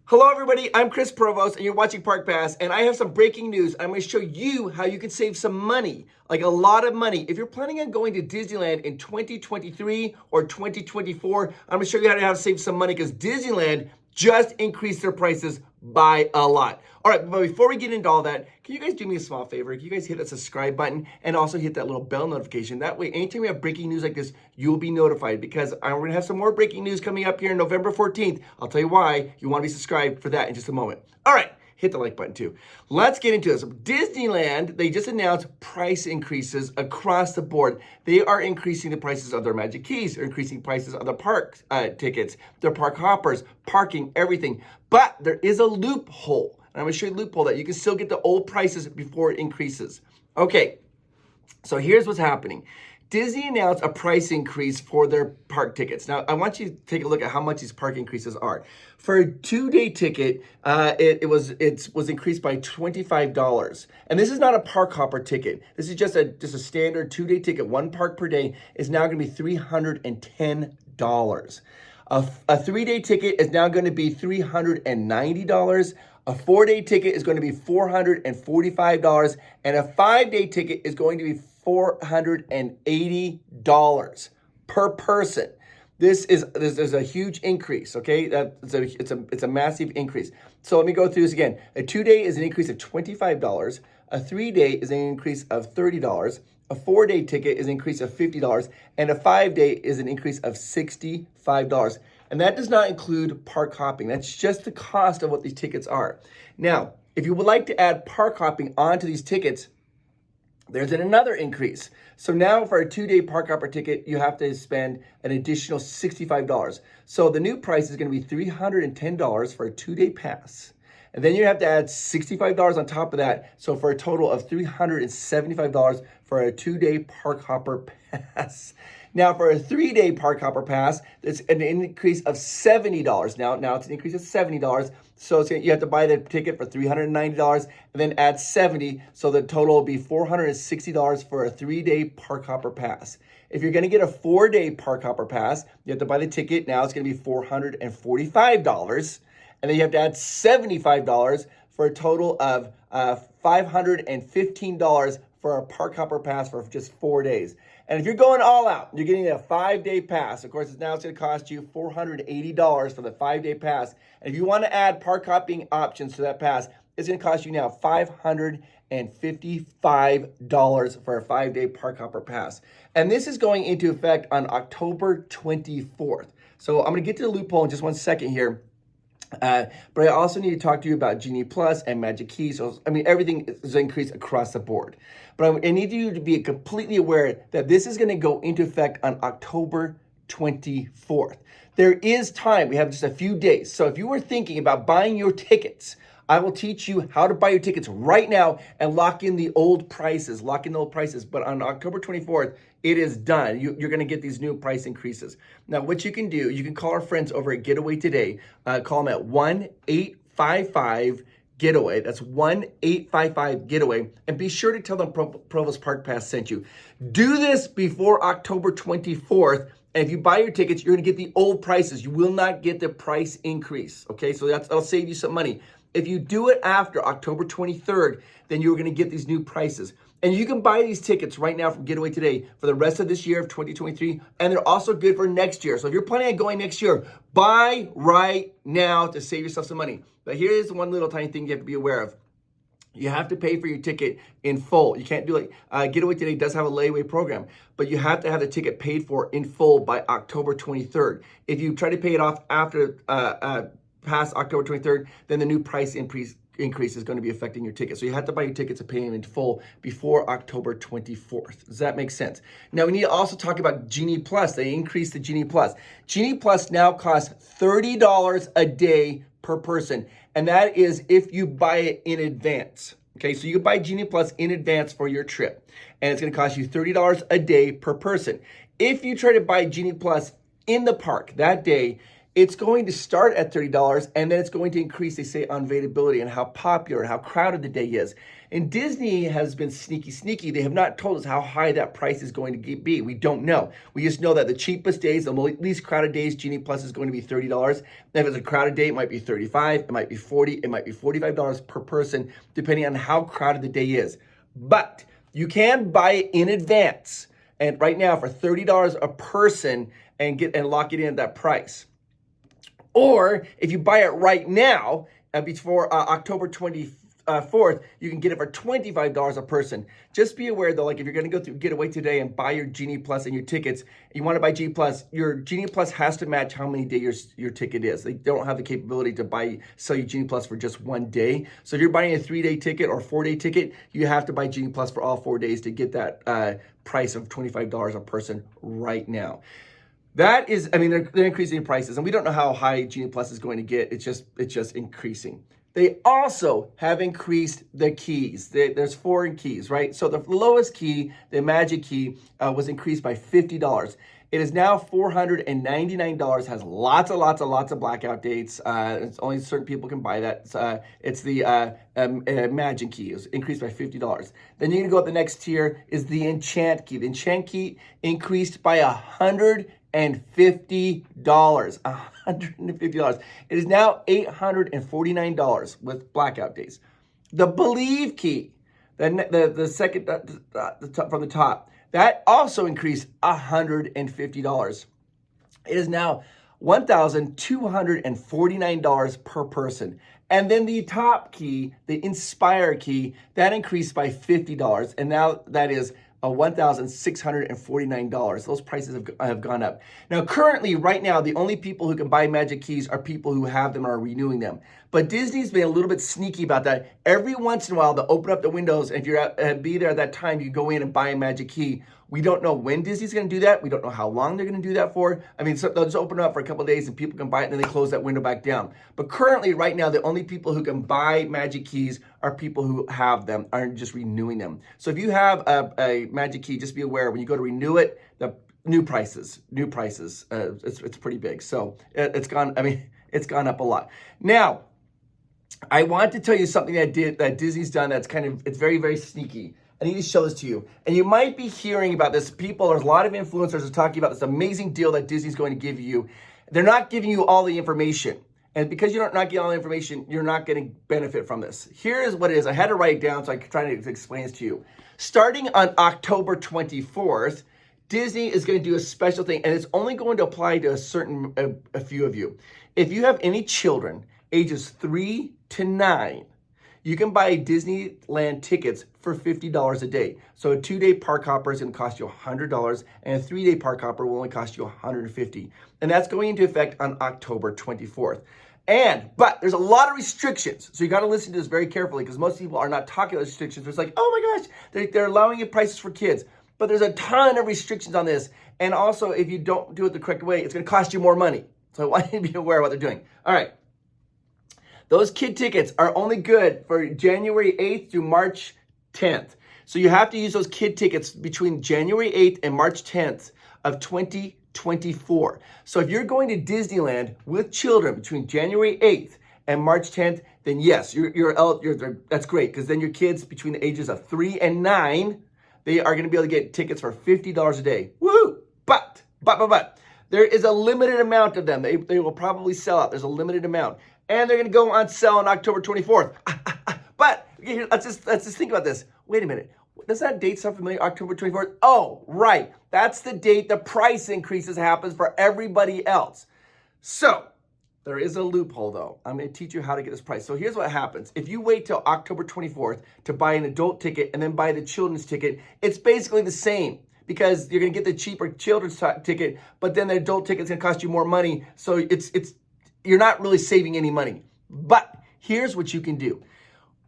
Hello everybody, I'm Chris Provost and you're watching Park Pass, and I have some breaking news. I'm going to show you how you can save some money, like a lot of money. If you're planning on going to Disneyland in 2023 or 2024, I'm going to show you how to save some money because Disneyland just increased their prices by a lot. All right, but before we get into all that, can you guys do me a small favor? Can you guys hit that subscribe button and also hit that little bell notification? That way, anytime we have breaking news like this, you'll be notified because I'm going to have some more breaking news coming up here on November 14th. I'll tell you why. You want to be subscribed for that in just a moment. All right, hit the like button too. Let's get into this. Disneyland, they just announced price increases across the board. They are increasing the prices of their Magic Keys. They're increasing prices of the park tickets, their park hoppers, parking, everything. But there is a loophole. And I'm going to show you a loophole that you can still get the old prices before it increases. Okay, so here's what's happening. Disney announced a price increase for their park tickets. Now, I want you to take a look at how much these park increases are. For a two-day ticket, it was increased by $25. And this is not a park hopper ticket. This is just a standard two-day ticket. One park per day is now going to be $310. A three-day ticket is now going to be $390. A four-day ticket is going to be $445, and a five-day ticket is going to be $480 per person. There's a huge increase, okay? It's a massive increase. So let me go through this again. A two-day is an increase of $25. A three-day is an increase of $30. A four-day ticket is an increase of $50, and a five-day is an increase of $65. And that does not include park hopping. That's just the cost of what these tickets are. Now, if you would like to add park hopping onto these tickets, there's another increase. So now for a two-day park hopper ticket, you have to spend an additional $65. So the new price is going to be $310 for a two-day pass. And then you have to add $65 on top of that. So for a total of $375 for a two-day park hopper pass. Now for a three-day park hopper pass, it's an increase of $70. Now it's an increase of $70. So you have to buy the ticket for $390 and then add $70. So the total will be $460 for a three-day park hopper pass. If you're going to get a four-day park hopper pass, you have to buy the ticket. Now it's going to be $445. And then you have to add $75 for a total of $515 for a park hopper pass for just 4 days. And if you're going all out, you're getting a 5-day pass. Of course, now it's going to cost you $480 for the 5-day pass. And if you want to add park hopping options to that pass, it's going to cost you now $555 for a 5-day park hopper pass. And this is going into effect on October 24th. So I'm going to get to the loophole in just 1 second here. But I also need to talk to you about Genie Plus and Magic Keys. So, I mean, everything is increased across the board. But I need you to be completely aware that this is going to go into effect on October 24th. There is time. We have just a few days. So if you were thinking about buying your tickets, I will teach you how to buy your tickets right now and lock in the old prices. But on October 24th, it is done. You're going to get these new price increases. Now, what you can do, you can call our friends over at Getaway today. Call them at 1-855-GETAWAY. That's 1-855-GETAWAY. And be sure to tell them Provost Park Pass sent you. Do this before October 24th. And if you buy your tickets, you're going to get the old prices. You will not get the price increase. Okay, so that'll save you some money. If you do it after October 23rd, then you're going to get these new prices. And you can buy these tickets right now from Getaway today for the rest of this year of 2023. And they're also good for next year. So if you're planning on going next year, buy right now to save yourself some money. But here's one little tiny thing you have to be aware of. You have to pay for your ticket in full. You can't do Getaway today does have a layaway program, but you have to have the ticket paid for in full by October 23rd. If you try to pay it off after past October 23rd, then the new price increase is going to be affecting your ticket. So you have to buy your tickets and pay them in full before October 24th. Does that make sense? Now we need to also talk about Genie Plus. They increased the Genie Plus. Genie Plus now costs $30 a day per person. And that is if you buy it in advance. Okay, so you can buy Genie Plus in advance for your trip. And it's going to cost you $30 a day per person. If you try to buy Genie Plus in the park that day, it's going to start at $30 and then it's going to increase, they say, on availability and how popular and how crowded the day is. And Disney has been sneaky. They have not told us how high that price is going to be. We don't know. We just know that the cheapest days, the least crowded days, Genie Plus is going to be $30. If it's a crowded day, it might be $35, it might be $40, it might be $45 per person, depending on how crowded the day is. But you can buy it in advance, and right now for $30 a person, and lock it in at that price. Or if you buy it right now, before October 24th, you can get it for $25 a person. Just be aware though, like if you're gonna go through Getaway today and buy your Genie Plus and your tickets, you wanna buy Genie Plus, your Genie Plus has to match how many days your ticket is. They don't have the capability to sell you Genie Plus for just one day. So if you're buying a 3-day ticket or 4-day ticket, you have to buy Genie Plus for all 4 days to get that price of $25 a person right now. That is, I mean, they're increasing prices, and we don't know how high Genie Plus is going to get. It's just increasing. They also have increased the keys. There's 4 keys, right? So the lowest key, the Magic Key, was increased by $50. It is now $499. Has lots of blackout dates. It's only certain people can buy that. It's the Magic Key. It was increased by $50. Then you're gonna go up. The next tier is the Enchant Key. The Enchant Key increased by $150. $150. It is now $849 with blackout days. The Believe Key, the second from the top, that also increased $150. It is now $1,249 per person. And then the top key, the Inspire Key, that increased by $50. And now that is $1,649. Those prices have gone up. Now, currently, right now, the only people who can buy Magic Keys are people who have them or are renewing them. But Disney's been a little bit sneaky about that. Every once in a while, they'll open up the windows, and if you're be there at that time, you go in and buy a Magic Key. We don't know when Disney's going to do that. We don't know how long they're going to do that for. I mean, so they'll just open it up for a couple of days and people can buy it, and then they close that window back down. But currently, right now, the only people who can buy Magic Keys are people who have them, aren't just renewing them. So if you have a Magic Key, just be aware when you go to renew it, the new prices. It's pretty big. So it's gone up a lot. Now, I want to tell you something that Disney's done that's it's very, very sneaky. I need to show this to you. And you might be hearing about this. There's a lot of influencers are talking about this amazing deal that Disney's going to give you. They're not giving you all the information. And because you're not getting all the information, you're not going to benefit from this. Here is what it is. I had to write it down, so I could try to explain this to you. Starting on October 24th, Disney is going to do a special thing, and it's only going to apply to a few of you. If you have any children ages 3 to 9, you can buy Disneyland tickets for $50 a day. So a 2-day park hopper is going to cost you $100, and a 3-day park hopper will only cost you $150. And that's going into effect on October 24th. But there's a lot of restrictions. So you got to listen to this very carefully, because most people are not talking about restrictions. It's like, oh my gosh, they're allowing you prices for kids. But there's a ton of restrictions on this. And also, if you don't do it the correct way, it's going to cost you more money. So I want you to be aware of what they're doing. All right. Those kid tickets are only good for January 8th through March 10th. So you have to use those kid tickets between January 8th and March 10th of 2024. So if you're going to Disneyland with children between January 8th and March 10th, then yes, that's great, because then your kids between the ages of 3 and 9, they are going to be able to get tickets for $50 a day. Woo! But there is a limited amount of them. They will probably sell out. There's a limited amount. And they're going to go on sale on October 24th. But let's just think about this. Wait a minute. Does that date sound familiar? October 24th? Oh, right. That's the date the price increases happens for everybody else. So there is a loophole, though. I'm going to teach you how to get this price. So here's what happens. If you wait till October 24th to buy an adult ticket and then buy the children's ticket, it's basically the same, because you're going to get the cheaper children's ticket, but then the adult ticket's going to cost you more money. So you're not really saving any money. But here's what you can do.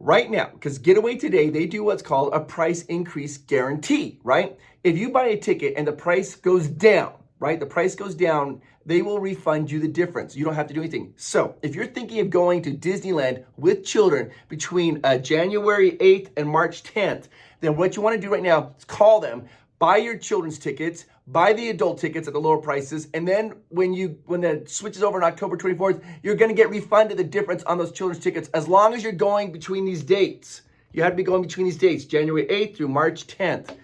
Right now, because Getaway today, they do what's called a price increase guarantee, right? If you buy a ticket and the price goes down, right? The price goes down, they will refund you the difference. You don't have to do anything. So if you're thinking of going to Disneyland with children between January 8th and March 10th, then what you want to do right now is call them, buy your children's tickets, buy the adult tickets at the lower prices, and then when that switches over on October 24th, you're going to get refunded the difference on those children's tickets as long as you're going between these dates. You have to be going between these dates, January 8th through March 10th.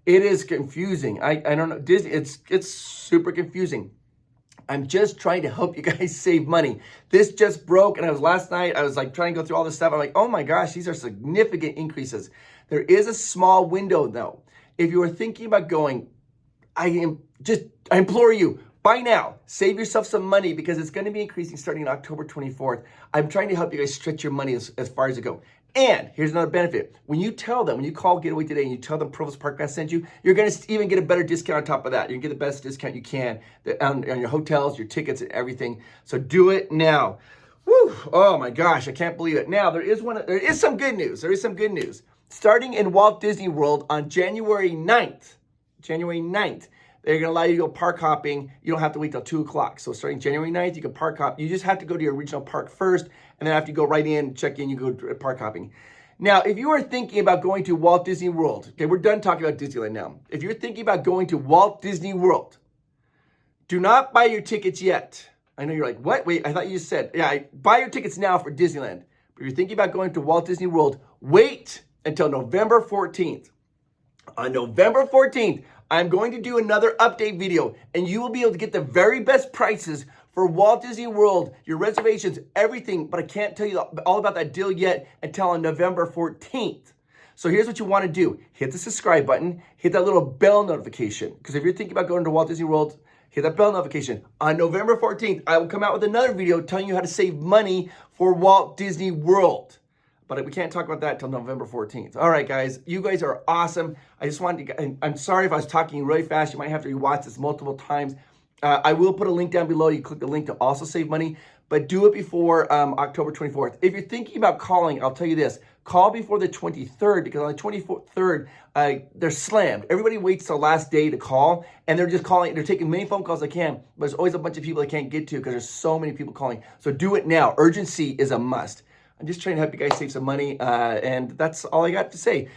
It is confusing. I don't know. Disney, it's super confusing. I'm just trying to help you guys save money. This just broke, and last night, I was like trying to go through all this stuff. I'm like, oh my gosh, these are significant increases. There is a small window though. If you are thinking about going, I implore you, buy now. Save yourself some money because it's going to be increasing starting on October 24th. I'm trying to help you guys stretch your money as far as it goes. And here's another benefit. When you tell them, when you call Getaway today and you tell them Provost Park Pass sent you, you're going to even get a better discount on top of that. You're going to get the best discount you can on your hotels, your tickets, and everything. So do it now. Woo! Oh my gosh, I can't believe it. Now, there is some good news. There is some good news. Starting in Walt Disney World on January 9th, they're going to allow you to go park hopping. You don't have to wait till 2 o'clock. So starting January 9th, you can park hop. You just have to go to your original park first, and then after you go right in, check in, you go park hopping. Now, if you are thinking about going to Walt Disney World, okay, we're done talking about Disneyland now. If you're thinking about going to Walt Disney World, do not buy your tickets yet. I know you're like, what? Wait, I thought you just said, yeah, buy your tickets now for Disneyland. But if you're thinking about going to Walt Disney World, wait until November 14th. On November 14th, I'm going to do another update video, and you will be able to get the very best prices for Walt Disney World, your reservations, everything, but I can't tell you all about that deal yet until on November 14th. So here's what you want to do. Hit the subscribe button, hit that little bell notification, because if you're thinking about going to Walt Disney World, hit that bell notification. On November 14th, I will come out with another video telling you how to save money for Walt Disney World. But we can't talk about that until November 14th. All right, guys. You guys are awesome. I just wanted to, I'm sorry if I was talking really fast. You might have to rewatch this multiple times. I will put a link down below. You click the link to also save money, but do it before October 24th. If you're thinking about calling, I'll tell you this. Call before the 23rd, because on the 23rd, they're slammed. Everybody waits till the last day to call, and they're just calling. They're taking many phone calls they can, but there's always a bunch of people they can't get to because there's so many people calling. So do it now. Urgency is a must. I'm just trying to help you guys save some money, and that's all I got to say.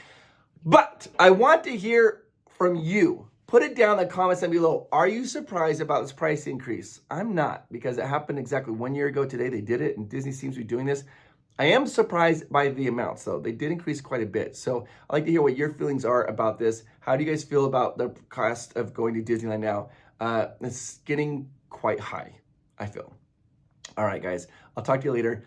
But I want to hear from you. Put it down in the comments down below. Are you surprised about this price increase? I'm not, because it happened exactly 1 year ago today. They did it, and Disney seems to be doing this. I am surprised by the amounts, though. They did increase quite a bit. So I'd like to hear what your feelings are about this. How do you guys feel about the cost of going to Disneyland now? It's getting quite high, I feel. All right, guys. I'll talk to you later.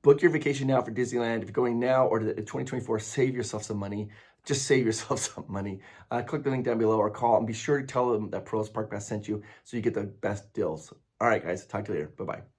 Book your vacation now for Disneyland. If you're going now or to 2024, save yourself some money. Just save yourself some money. Click the link down below or call, and be sure to tell them that Provost Park Pass sent you so you get the best deals. All right, guys. Talk to you later. Bye-bye.